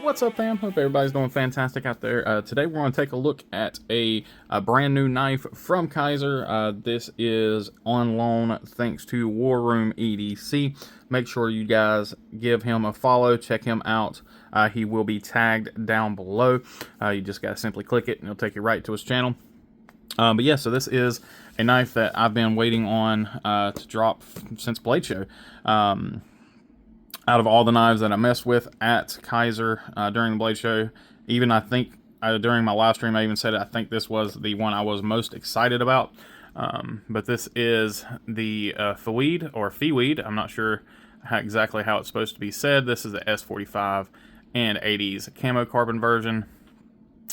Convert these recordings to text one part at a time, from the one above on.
What's up, fam? Hope everybody's doing fantastic out there. Today we're going to take a look at a brand new knife from Kizer. This is on loan thanks to War Room EDC. Make sure you guys give him a follow, check him out. He will be tagged down below. You just got to simply click it and it'll take you right to his channel. But yeah, so this is a knife that I've been waiting on to drop since Bladeshow. Out of all the knives that I messed with at Kizer during the Bladeshow, even I think during my live stream I even said it, I think this was the one I was most excited about. But this is the Feweed or Feweed. I'm not sure exactly how it's supposed to be said. This is the S45 and 80s camo carbon version.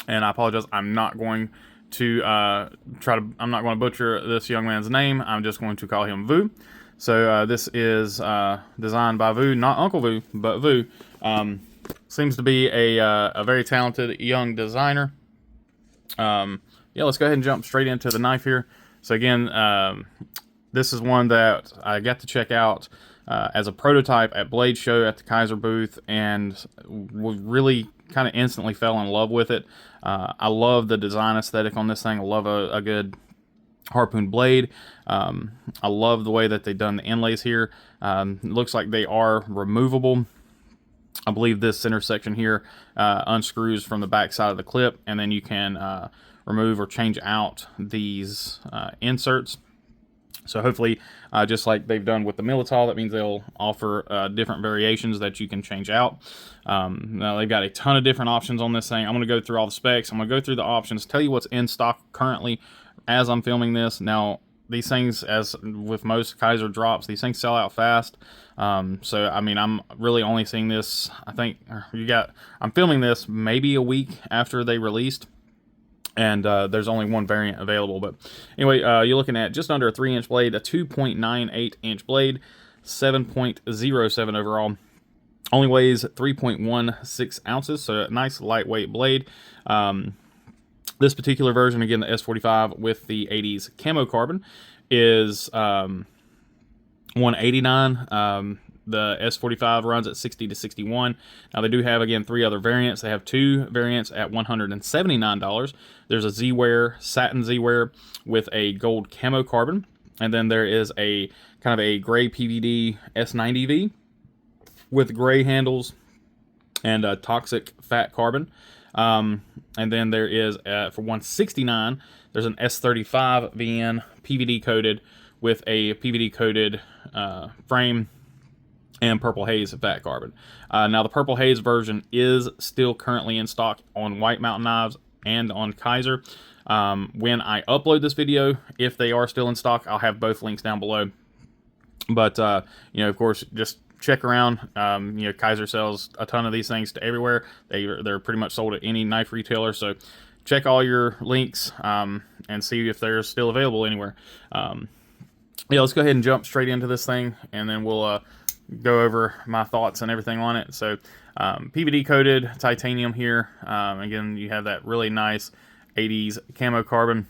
And I apologize, I'm not going to I'm not going to butcher this young man's name. I'm just going to call him Vu. So this is designed by Vu, not Uncle Vu, but Vu. Seems to be a very talented young designer. Yeah, let's go ahead and jump straight into the knife here. So again, this is one that I got to check out as a prototype at Bladeshow at the Kizer booth, and really kind of instantly fell in love with it. I love the design aesthetic on this thing. I love a good harpoon blade. I love the way that they've done the inlays here. It looks like they are removable. I believe this center section here unscrews from the back side of the clip, and then you can remove or change out these inserts. So hopefully, just like they've done with the Militol, that means they'll offer different variations that you can change out. Now they've got a ton of different options on this thing. I'm going to go through all the specs. I'm going to go through the options, tell you what's in stock currently as I'm filming this. Now, these things, as with most Kizer drops, these things sell out fast. So, I mean, I'm really only seeing this, I think, I'm filming this maybe a week after they released. And there's only one variant available. But anyway, you're looking at just under a 3-inch blade, a 2.98-inch blade, 7.07 overall. Only weighs 3.16 ounces, so a nice lightweight blade. This particular version, again, the S45 with the 80s camo carbon, is $189. The S45 runs at 60 to 61. Now they do have, again, 3 other variants. They have 2 variants at $179. There's a Z-Wear, satin Z-Wear with a gold camo carbon, and then there is a kind of a gray PVD S90V with gray handles and a toxic fat carbon. And then there is, for $169, there's an S35 VN PVD coated with a PVD coated frame and purple haze fat carbon. Now the purple haze version is still currently in stock on White Mountain knives and on Kizer. When I upload this video, if they are still in stock, I'll have both links down below. But, you know, of course, just check around. You know, Kizer sells a ton of these things to everywhere. They're pretty much sold at any knife retailer. So check all your links and see if they're still available anywhere. Yeah, let's go ahead and jump straight into this thing, and then we'll go over my thoughts and everything on it. So PVD coated titanium here. Again, you have that really nice 80s camo carbon.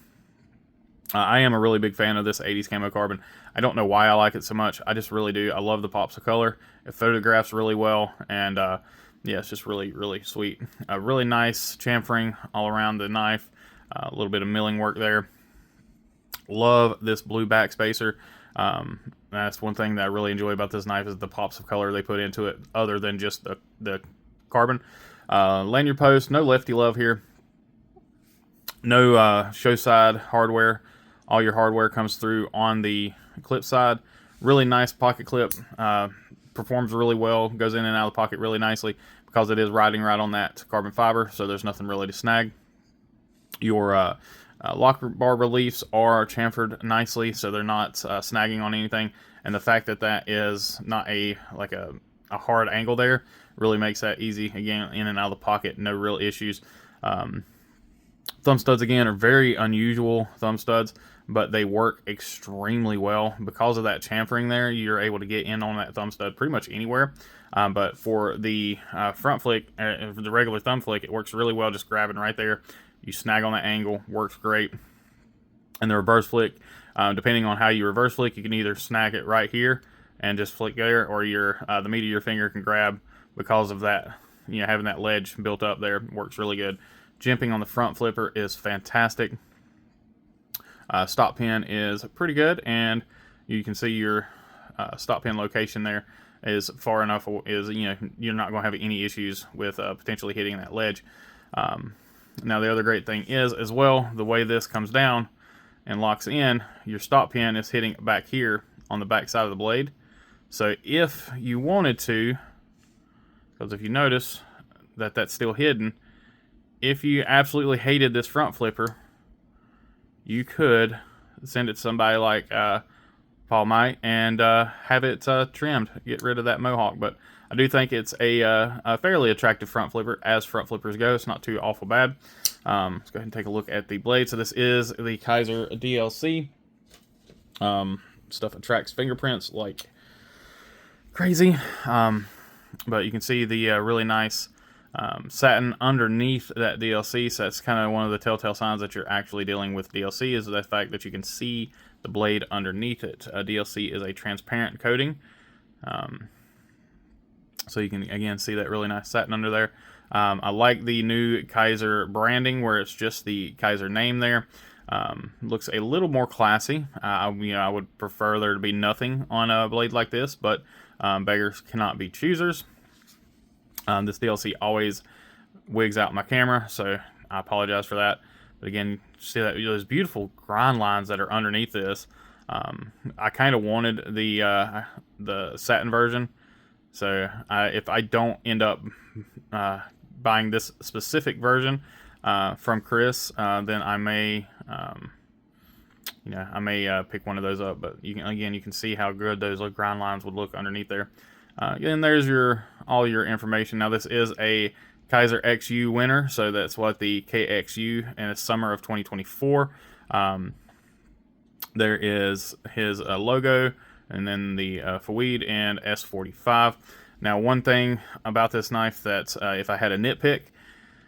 I am a really big fan of this 80s camo carbon. I don't know why I like it so much. I just really do. I love the pops of color. It photographs really well, and yeah, it's just really, really sweet. A really nice chamfering all around the knife. A little bit of milling work there. Love this blue back spacer. That's one thing that I really enjoy about this knife is the pops of color they put into it, other than just the carbon. Lanyard post, no lefty love here. No show side hardware. All your hardware comes through on the clip side. Really nice pocket clip. Performs really well. Goes in and out of the pocket really nicely because it is riding right on that carbon fiber, so there's nothing really to snag. Your locker bar reliefs are chamfered nicely, so they're not snagging on anything. And the fact that that is not a hard angle there really makes that easy. Again, in and out of the pocket, no real issues. Thumb studs, again, are very unusual thumb studs, but they work extremely well. Because of that chamfering there, you're able to get in on that thumb stud pretty much anywhere. But for the front flick, the regular thumb flick, it works really well just grabbing right there. You snag on that angle, works great. And the reverse flick, depending on how you reverse flick, you can either snag it right here and just flick there, or the meat of your finger can grab because of that you know, having that ledge built up there works really good. Jimping on the front flipper is fantastic. Stop pin is pretty good, and you can see your stop pin location there is far enough, is, you know, you're not going to have any issues with potentially hitting that ledge. Now the other great thing is, as well, the way this comes down and locks in, your stop pin is hitting back here on the back side of the blade. So if you wanted to, because if you notice that that's still hidden, if you absolutely hated this front flipper, you could send it to somebody like Paul might and have it trimmed, get rid of that mohawk. But I do think it's a fairly attractive front flipper as front flippers go. It's not too awful bad. Let's go ahead and take a look at the blade. So this is the Kizer DLC. Stuff attracts fingerprints like crazy. But you can see the really nice satin underneath that DLC. So that's kind of one of the telltale signs that you're actually dealing with DLC, is the fact that you can see the blade underneath it. DLC is a transparent coating. So you can, again, see that really nice satin under there. I like the new Kizer branding where it's just the Kizer name there. Looks a little more classy. You know, I would prefer there to be nothing on a blade like this, but beggars cannot be choosers. This DLC always wigs out my camera, so I apologize for that. But again, see that those beautiful grind lines that are underneath this. I kind of wanted the satin version, so if I don't end up buying this specific version from Chris, then I may, you know, I may pick one of those up. But you can see how good those grind lines would look underneath there. And there's all your information. Now this is a Kizer XU winner, so that's what the KXU in the summer of 2024. There is his logo, and then the Feweed and S45. Now, one thing about this knife that if I had a nitpick,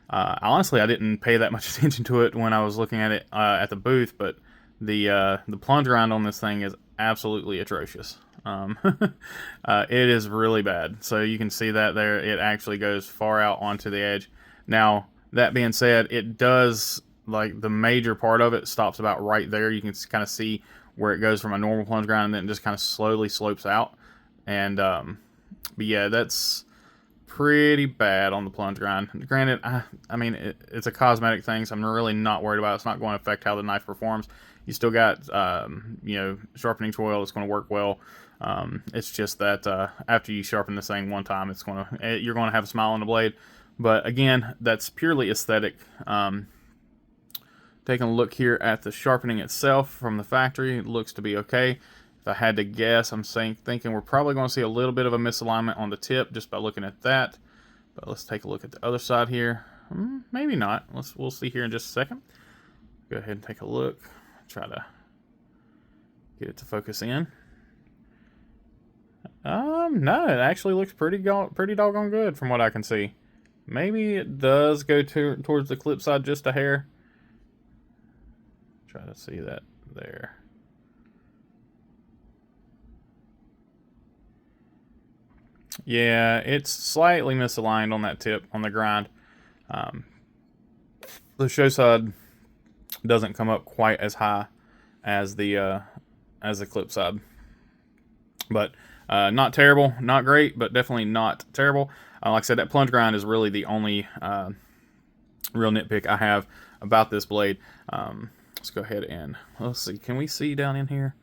honestly, I didn't pay that much attention to it when I was looking at it at the booth, but the plunge grind on this thing is absolutely atrocious. It is really bad. So you can see that there, it actually goes far out onto the edge. Now, that being said, it does, like, the major part of it stops about right there. You can kind of see where it goes from a normal plunge grind and then it just kind of slowly slopes out. And, but yeah, that's pretty bad on the plunge grind. Granted, I mean, it's a cosmetic thing, so I'm really not worried about it. It's not going to affect how the knife performs. You still got, you know, sharpening choil. It's going to work well. It's just that after you sharpen this thing one time, you're going to have a smile on the blade. But again, that's purely aesthetic. Taking a look here at the sharpening itself from the factory, it looks to be okay. If I had to guess, I'm thinking we're probably going to see a little bit of a misalignment on the tip just by looking at that. But let's take a look at the other side here. Maybe not. We'll see here in just a second. Go ahead and take a look. Try to get it to focus in. No, it actually looks pretty doggone good from what I can see. Maybe it does go towards the clip side just a hair. Try to see that there. Yeah, it's slightly misaligned on that tip on the grind. The show side doesn't come up quite as high as the clip side, but not terrible, not great, but definitely not terrible. Like I said, that plunge grind is really the only real nitpick I have about this blade. Let's go ahead and let's see. Can we see down in here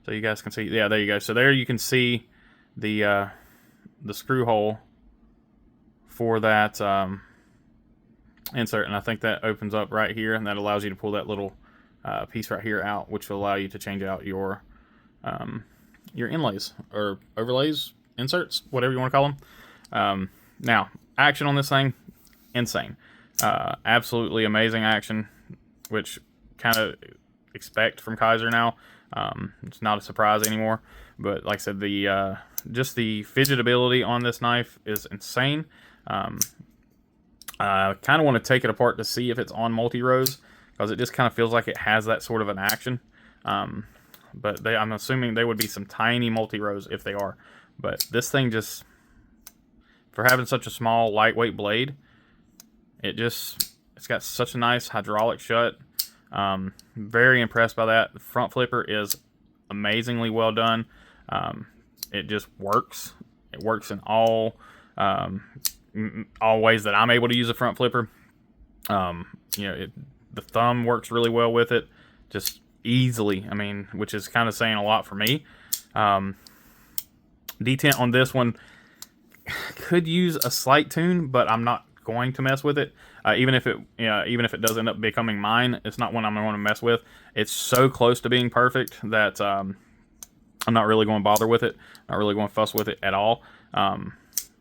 so you guys can see? Yeah, there you go. So there you can see the screw hole for that insert, and I think that opens up right here, and that allows you to pull that little piece right here out, which will allow you to change out your inlays or overlays, inserts, whatever you want to call them. Now, action on this thing, insane. Absolutely amazing action, which kind of expect from Kizer now. It's not a surprise anymore, but like I said, the just the fidgetability on this knife is insane. I kind of want to take it apart to see if it's on multi-rows, because it just kind of feels like it has that sort of an action. But I'm assuming they would be some tiny multi-rows if they are. But this thing just for having such a small, lightweight blade, it's got such a nice hydraulic shut. Very impressed by that. The front flipper is amazingly well done. It just works. It works in all ways that I'm able to use a front flipper. The thumb works really well with it, just easily. I mean, which is kind of saying a lot for me. Detent on this one could use a slight tune, but I'm not going to mess with it. Even if it does end up becoming mine, it's not one I'm going to mess with. It's so close to being perfect that I'm not really going to bother with it. Not really going to fuss with it at all.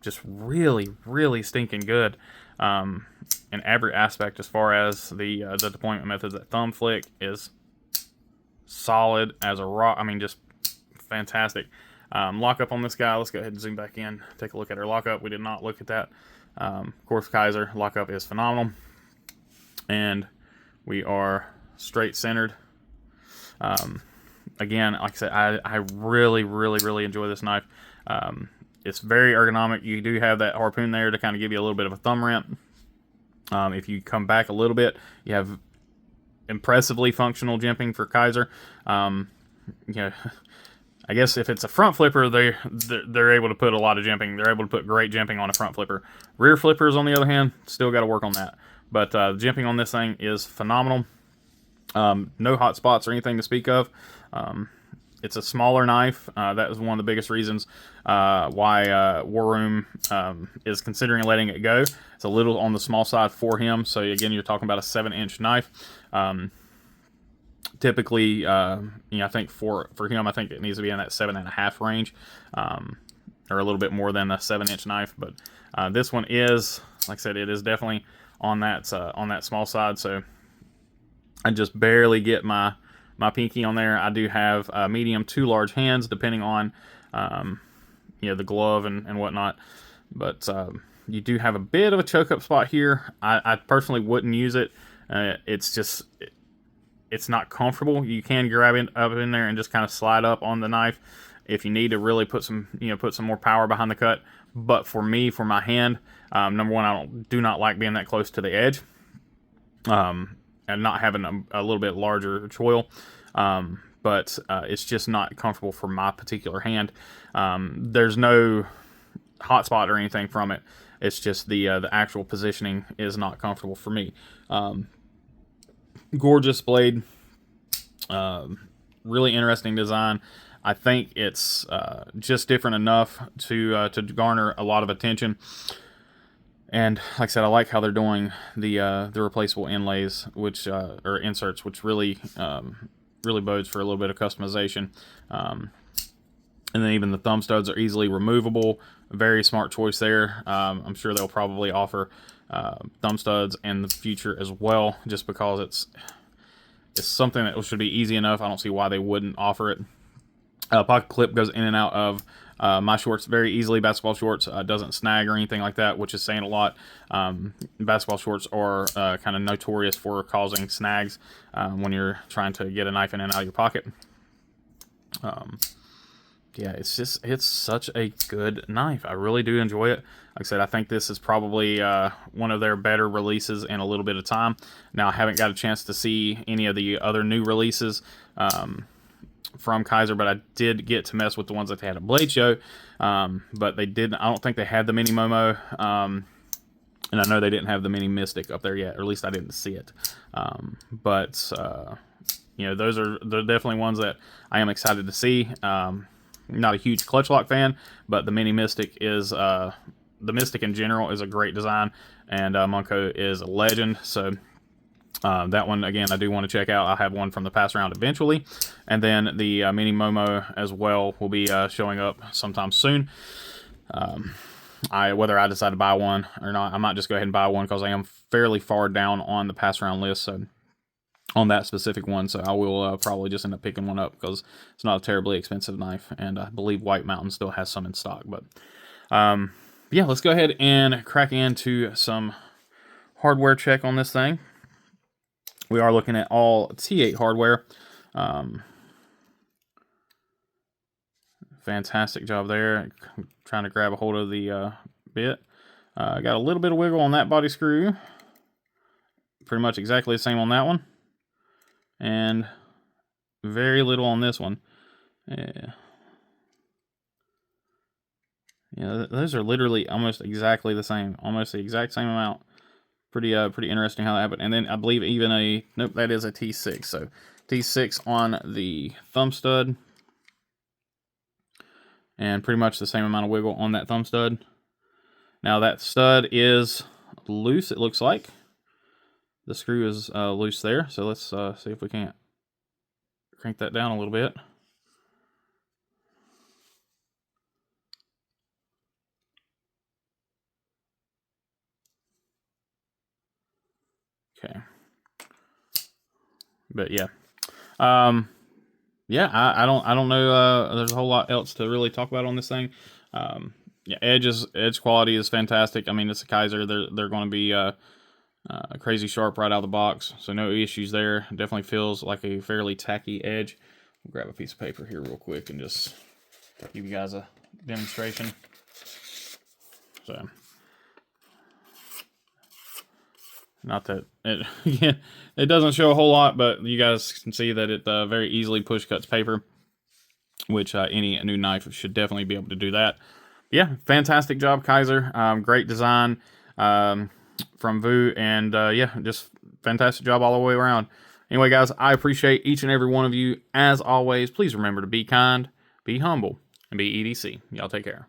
Just really, really stinking good in every aspect as far as the deployment methods. That thumb flick is solid as a rock. I mean, just fantastic. Lockup on this guy. Let's go ahead and zoom back in. Take a look at our lockup. We did not look at that. Of course, Kizer lockup is phenomenal, and we are straight centered. Again, like I said, I really, really, really enjoy this knife. It's very ergonomic. You do have that harpoon there to kind of give you a little bit of a thumb ramp. If you come back a little bit, you have impressively functional jimping for Kizer. I guess if it's a front flipper, they're able to put a lot of jimping. They're able to put great jimping on a front flipper. Rear flippers, on the other hand, still got to work on that. But jimping on this thing is phenomenal. No hot spots or anything to speak of. It's a smaller knife. That is one of the biggest reasons why War Room is considering letting it go. It's a little on the small side for him. So again, you're talking about a 7-inch knife. Typically, I think for him, I think it needs to be in that 7.5 range, or a little bit more than a 7-inch knife. But this one is, like I said, it is definitely on that small side. So I just barely get my pinky on there. I do have medium to large hands, depending on the glove and whatnot. But you do have a bit of a choke up spot here. I personally wouldn't use it. It's not comfortable. You can grab it up in there and just kind of slide up on the knife if you need to really put some more power behind the cut. But for me, for my hand, number one, I do not like being that close to the edge, and not having a little bit larger choil. But it's just not comfortable for my particular hand. There's no hot spot or anything from it. It's just the actual positioning is not comfortable for me. Gorgeous blade, really interesting design. I think it's just different enough to garner a lot of attention. And like I said, I like how they're doing the replaceable inlays, which or inserts, which really bodes for a little bit of customization. And then even the thumb studs are easily removable. Very smart choice there. I'm sure they'll probably offer thumb studs in the future as well, just because it's something that should be easy enough. I don't see why they wouldn't offer it. Pocket clip goes in and out of my shorts very easily. Basketball shorts, doesn't snag or anything like that, which is saying a lot. Basketball shorts are kind of notorious for causing snags when you're trying to get a knife in and out of your pocket. Yeah, it's such a good knife. I really do enjoy it. Like I said, I think this is probably one of their better releases in a little bit of time. Now, I haven't got a chance to see any of the other new releases from Kizer, but I did get to mess with the ones that they had at Bladeshow. But they didn't. I don't think they had the Mini Momo, and I know they didn't have the Mini Mystic up there yet, or at least I didn't see it. They're definitely ones that I am excited to see. Not a huge clutch lock fan, but the Mini Mystic is the Mystic in general is a great design, and Munko is a legend. So that one, again, I do want to check out. I'll have one from the pass round eventually, and then the Mini Momo as well will be showing up sometime soon. Whether I decide to buy one or not, I might just go ahead and buy one because I am fairly far down on the pass round list. So on that specific one, so I will probably just end up picking one up because it's not a terribly expensive knife, and I believe White Mountain still has some in stock. But yeah, let's go ahead and crack into some hardware check on this thing. We are looking at all T8 hardware. Fantastic job there. I'm trying to grab a hold of the bit. Got a little bit of wiggle on that body screw. Pretty much exactly the same on that one. And very little on this one. Yeah. Yeah, those are literally almost exactly the same. Almost the exact same amount. Pretty interesting how that happened. And then I believe even a, nope, that is a T6. So T6 on the thumb stud. And pretty much the same amount of wiggle on that thumb stud. Now that stud is loose, it looks like. The screw is loose there. So let's see if we can't crank that down a little bit. Okay. But yeah. Yeah, I don't know. There's a whole lot else to really talk about on this thing. Yeah, edge quality is fantastic. I mean, it's a Kizer. They're going to be crazy sharp right out of the box, so no issues there. It definitely feels like a fairly tacky edge. I'll grab a piece of paper here real quick and just give you guys a demonstration. So, not that it yeah, it doesn't show a whole lot, but you guys can see that it very easily push cuts paper, which any new knife should definitely be able to do that. Yeah, fantastic job, Kizer. Great design from Vu, and yeah, just fantastic job all the way around. Anyway, guys, I appreciate each and every one of you. As always, please remember to be kind, be humble, and be EDC. Y'all take care.